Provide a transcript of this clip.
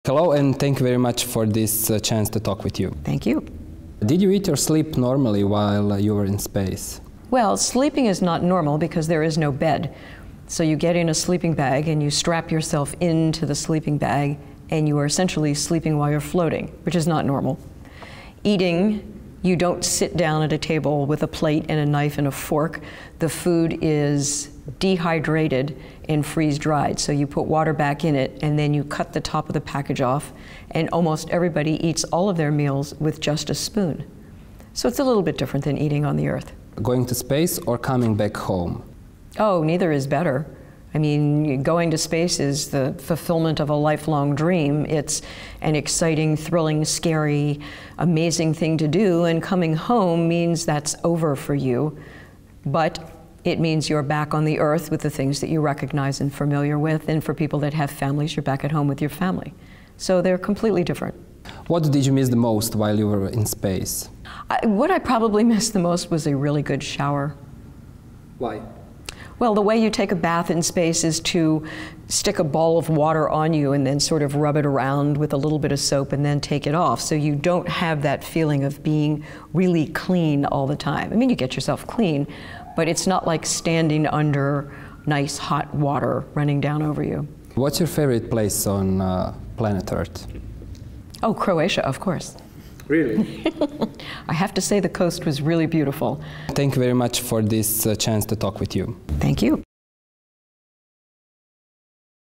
Hello, and thank you very much for this chance to talk with you. Thank you. Did you eat or sleep normally while you were in space? Well, sleeping is not normal because there is no bed. So you get in a sleeping bag and you strap yourself into the sleeping bag and you are essentially sleeping while you're floating, which is not normal. Eating, you don't sit down at a table with a plate and a knife and a fork. The food is dehydrated and freeze-dried. So you put water back in it and then you cut the top of the package off, and almost everybody eats all of their meals with just a spoon. So it's a little bit different than eating on the Earth. Going to space or coming back home? Oh, neither is better. I mean, going to space is the fulfillment of a lifelong dream. It's an exciting, thrilling, scary, amazing thing to do, and coming home means that's over for you. But it means you're back on the Earth with the things that you recognize and familiar with, and for people that have families, you're back at home with your family. So they're completely different. What did you miss the most while you were in space? What I probably missed the most was a really good shower. Why? Well, the way you take a bath in space is to stick a ball of water on you and then sort of rub it around with a little bit of soap and then take it off. So you don't have that feeling of being really clean all the time. I mean, you get yourself clean, but it's not like standing under nice hot water running down over you. What's your favorite place on planet Earth? Oh, Croatia, of course. Really? I have to say the coast was really beautiful. Thank you very much for this chance to talk with you. Thank you.